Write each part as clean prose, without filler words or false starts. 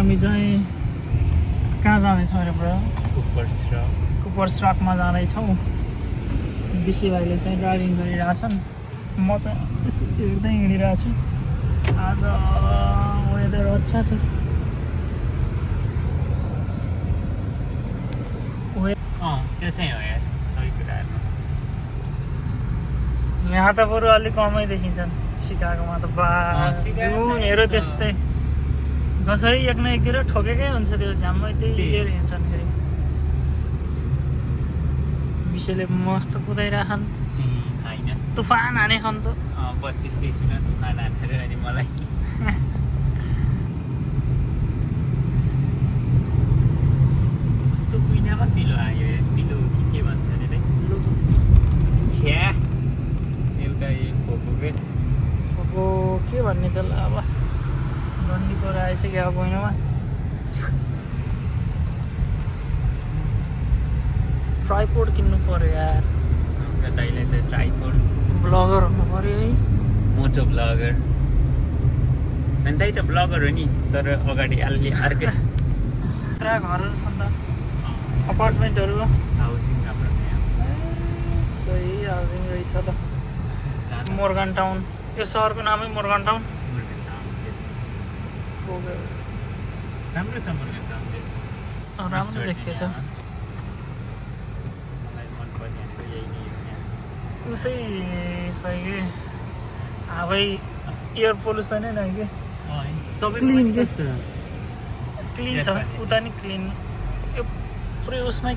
हामी चाहिँ कहाँ जाँदैछौँ अरे ब्रो? कुपर्स रकमा जाँदैछौँ। विशी भाइले चाहिँ ड्राइभिङ गरिरहेछन्, म चाहिँ यसो हेर्दै हिँडिरहेको छु। आज वेदर अच्छा छ। त्यो चाहिँ हो यार, सही कुराहरू। यहाँ त बरु अलिक कमै देखिन्छन्, सिकागोमा त जुनहरू त्यस्तै जसरी एक न एकतिर ठोकेकै हुन्छ, त्यो झ्याम्मै त्यही लिएर हिँड्छन्। फेरि विषयले मस्त कुदाइराखन्, तुफान हाने खन् त 32 कै तुफान हानेर अनि मलाई कस्तो कुइनामा पिलो आयो, पिलो के भन्छ अरे छ्या एउटा फोको के भन्ने त्यसलाई अब डन्डीको रहेछ क्या महिनामा। ट्राइपोड किन्नु पर्यो यार, दाइलाई त ट्राइपोड। ब्लगर हुनु पर्यो है, मोटो ब्लगर। अनि दाइ त ब्लगर हो नि, तर अगाडि अलि अर्कै पुरा घरहरू छन् त, अपार्टमेन्टहरू। हाउसिङ राम्रो सही हाउसिङ रहेछ त। मोर्गन टाउन, यो सहरको नामै मोर्गन टाउन। राम्रो छ मोर्गन टाउन। राम्रो देखिएछ। मलाई मन पर्ने यही नै हो यहाँ। उसै सही के हावै एयर पोल्युसनै नै कि क्लिन कस्तो क्लिन छ उता नि क्लिन, यो पुरै उसमै।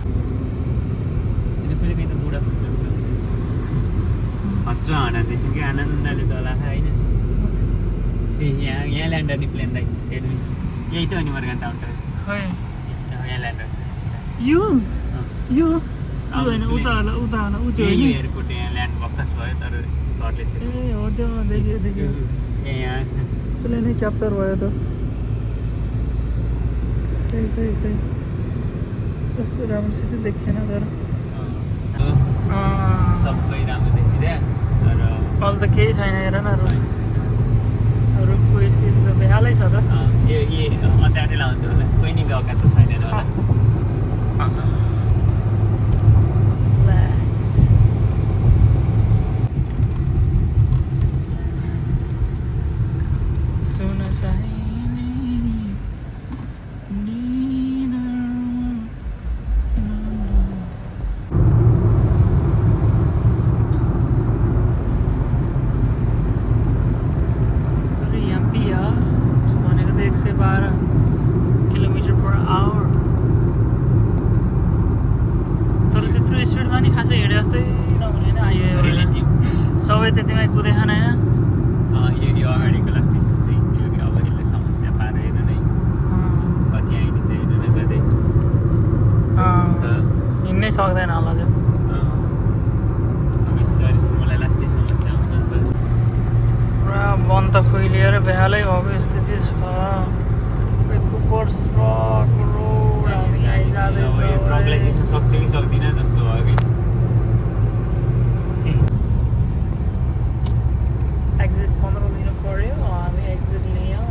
कहिले त बुढा हच्चो हानाँदैछ कि आनन्दले चलाएको होइन। ए यहाँ ल्यान्डर नि प्लेन दाइ हेर्नु, यही त हो नि मोर्गन टाउन त। खै यहाँ ल्यान्डर छ यो होइन, उता होला ऊ त्यो होइन। एयरपोर्ट यहाँ ल्यान्ड भर्खस भयो, तर घरले ए हो त्यो देखियो यहाँ त्यसले नै क्याप्चर भयो त। खै कस्तो राम्रोसित देखिएन तर सबै राम्रो देखिँदै, तर अहिले त केही छैन। हेर न रुखको स्थिति त बेहालै छ त। यो अँध्यारै लाउँछ होला, कोही नि गएका त छैनन् होला। भनेको त 112 km/h, तर त्यत्रो स्पिडमा नि खासै हिँडे जस्तै नहुने नै आयो। रिलेटिभ सबै त्यतिमै कुदेखान होइन। यो अगाडिको लास्ट जस्तै अब यसले समस्या पार हेर्नु नै कति आइदिन्छ हेर्नु नै गर्दै हिँड्नै सक्दैन होला त्यो। मलाई लास्टै समस्या हुन्छ नि त। पुरा वन त खुइलिएर बेहालै भएको स्थिति छ। कुपर्स रक रोड हामी आइजाँदैछौँ। ट्रकलाई जित्नु सक्छ कि सक्दिनँ जस्तो भयो कि। एक्जिट 15 लिनु पर्यो, हामी एक्जिट लियौँ।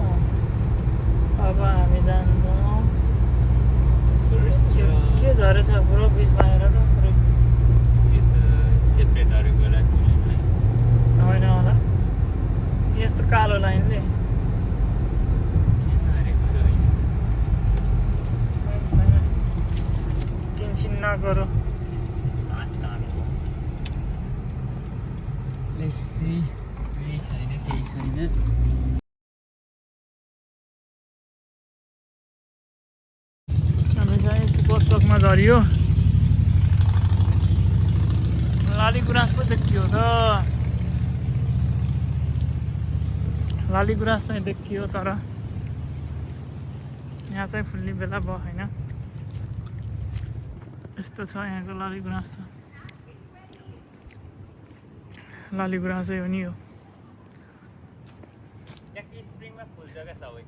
अब हामी जान्छौँ। के झरेछ पुरो बिचमा हेर त। यो त सेपरेटहरूको लागि होइन होला यस्तो कालो लाइनले टेन्सन नगरौ। केही छैन केही छैन। हामी चाहिँ कुपर्स रकमा झरियो। लालीगुराँस पो देखियो त, लालीगुराँस चाहिँ देखियो, तर यहाँ चाहिँ फुल्ली बेला भयो होइन। यस्तो छ यहाँको लालीगुराँस त, लालीगुराँसै हो नि यो। स्प्रिङमा फुल्छ क्या सबै।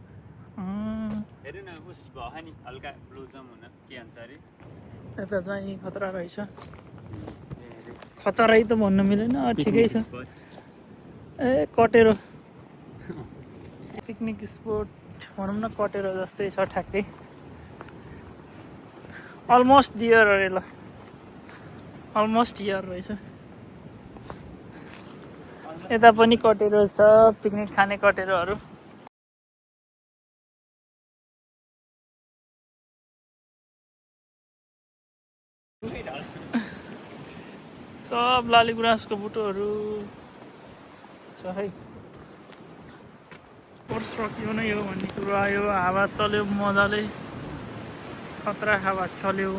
हेर्नु न उस भयो नि हल्का ब्लुजम हुन के भन्छ अरे। यता चाहिँ खतरा रहेछ। खतरै त भन्नु मिलेन, ठिकै छ। ए कटेरो पिकनिक स्पोट छ। भनौँ न कटेरो जस्तै छ ठ्याक्कै अलमोस्ट डियर अरे ल अलमोस्ट डियर रहेछ यता पनि कटेरो छ पिकनिक खाने कटेरोहरू सब लालीगुराँसको बुटोहरू छ है कोर्स सकियो नै हो भन्ने कुरो आयो हावा चल्यो मजाले खतरा हावा चल्यो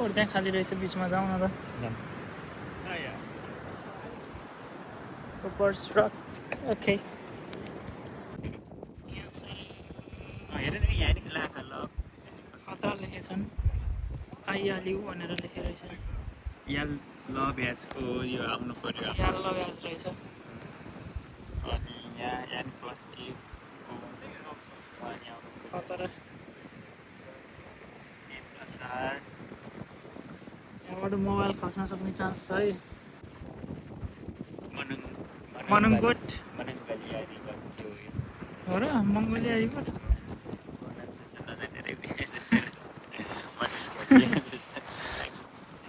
त्यहाँ खाली रहेछ बिचमा जाउँ न त कोर्स रक ओके खतरा लेखेछन् आइहाल्यो भनेर लेखेर रहेछ ल ब्याजको यो आउनु पर्यो याल्ल ब्याज रहेछ अनि यहाँ एनपोस्टिभ खतरा यहाँबाट मोबाइल खस्न सक्ने चान्स छ है मनङगोट हो र मङ्गोलिया रिभर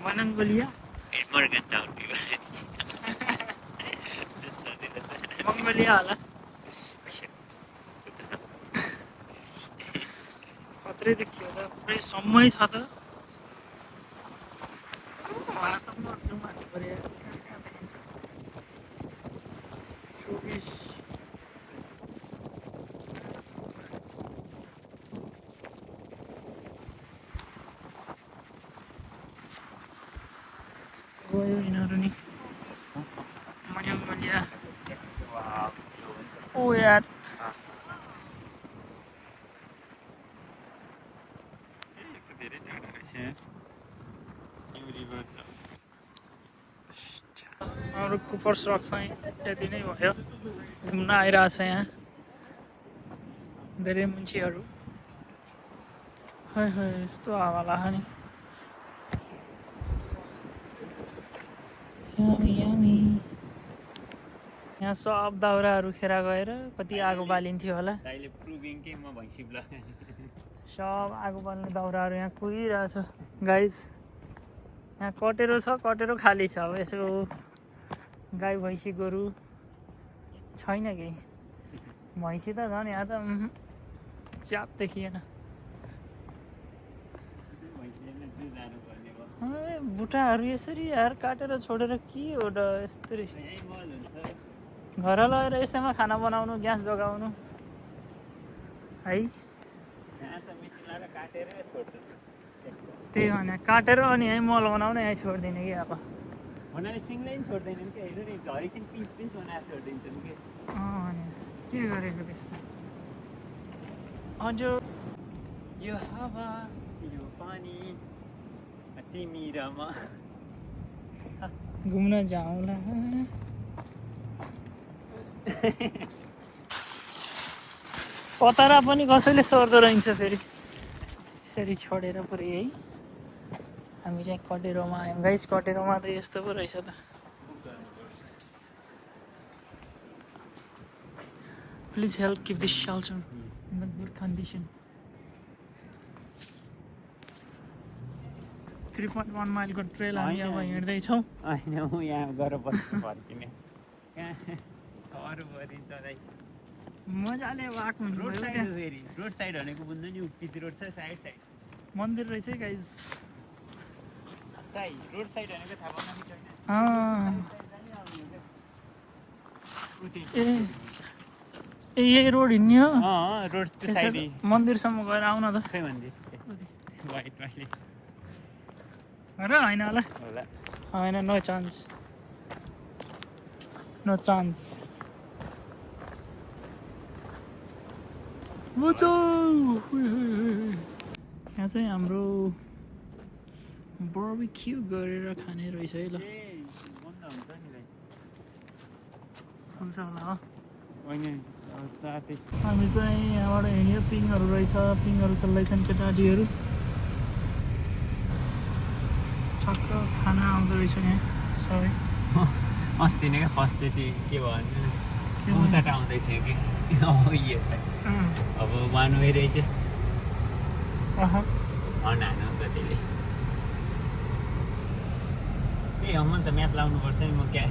मनङ्गोलिया मङ्गोलिया होला खत्रै देखियो त पुरै समय छ त गयो यिनीहरू नि मनङ्गोलिया ओ यार अरू कुपर्स रक चाहिँ यति नै भयो घुम्न आइरहेछ यहाँ धेरै मान्छेहरू है यस्तो हावा लाग्छ नि यहाँ सब दाउराहरू खेर गएर कति आगो बालिन्थ्यो होला सब आगो बाल्ने दाउराहरू यहाँ कुहिरहेछ गाइस यहाँ कटेरो छ कटेरो खाली छ अब यसो गाई भैँसी गोरु छैन केही भैँसी त झन् यहाँ त च्याप देखिएन बुट्टाहरू यसरी यार काटेर छोडेर के हो र यस्तो घर लगेर यसैमा खाना बनाउनु ग्यास जगाउनु है त्यही भने काटेर अनि यहीँ मल बनाउनु यहीँ छोडिदिने कि अब के गरेको त्यस्तो हजुर यो हावा यो पानी तिमी र म घुम्न जाउँला पतारा पनि कसैले सोर्दो रहन्छ फेरि यसरी छोडेर पुरै है हामी चाहिँ कटेरोमा आयौँ गाइस कटेरोमा त यस्तो पो रहेछ त please help keep this shelter in good condition 3.1 माइलको ट्रेल हामी अब हिँड्दैछौँ यहाँ गएर बस्नु फर्किने मजाले वाक हुन्छ रोड साइड भनेको बुझ्नु नि उति रोड छ साइड मन्दिर रहेछ है गाइस रोड साइड भनेको थाहा पाउन छैन ए यही रोड हिँड्ने हो रोड साइड मन्दिरसम्म गएर आउन त खै मन्दिर वाइट र होइन होला होइन नो चान्स यहाँ चाहिँ हाम्रो बार्बिक्यू गरेर खाने रहेछ है ल हुन्छ होला हो हामी चाहिँ यहाँबाट हिँड्यो पिङहरू रहेछ पिङहरू चल्दैछन् केटाटीहरू ठक्क खाना आउँदो रहेछ यहाँ सबै अस्ति नै फर्स्टचोटि के भयो भने उता आउँदै थियो कि यो छ अब वान वे रहेछ हर्न हान्नु जतिले ए म त म्याप लाउनु पर्छ नि म क्या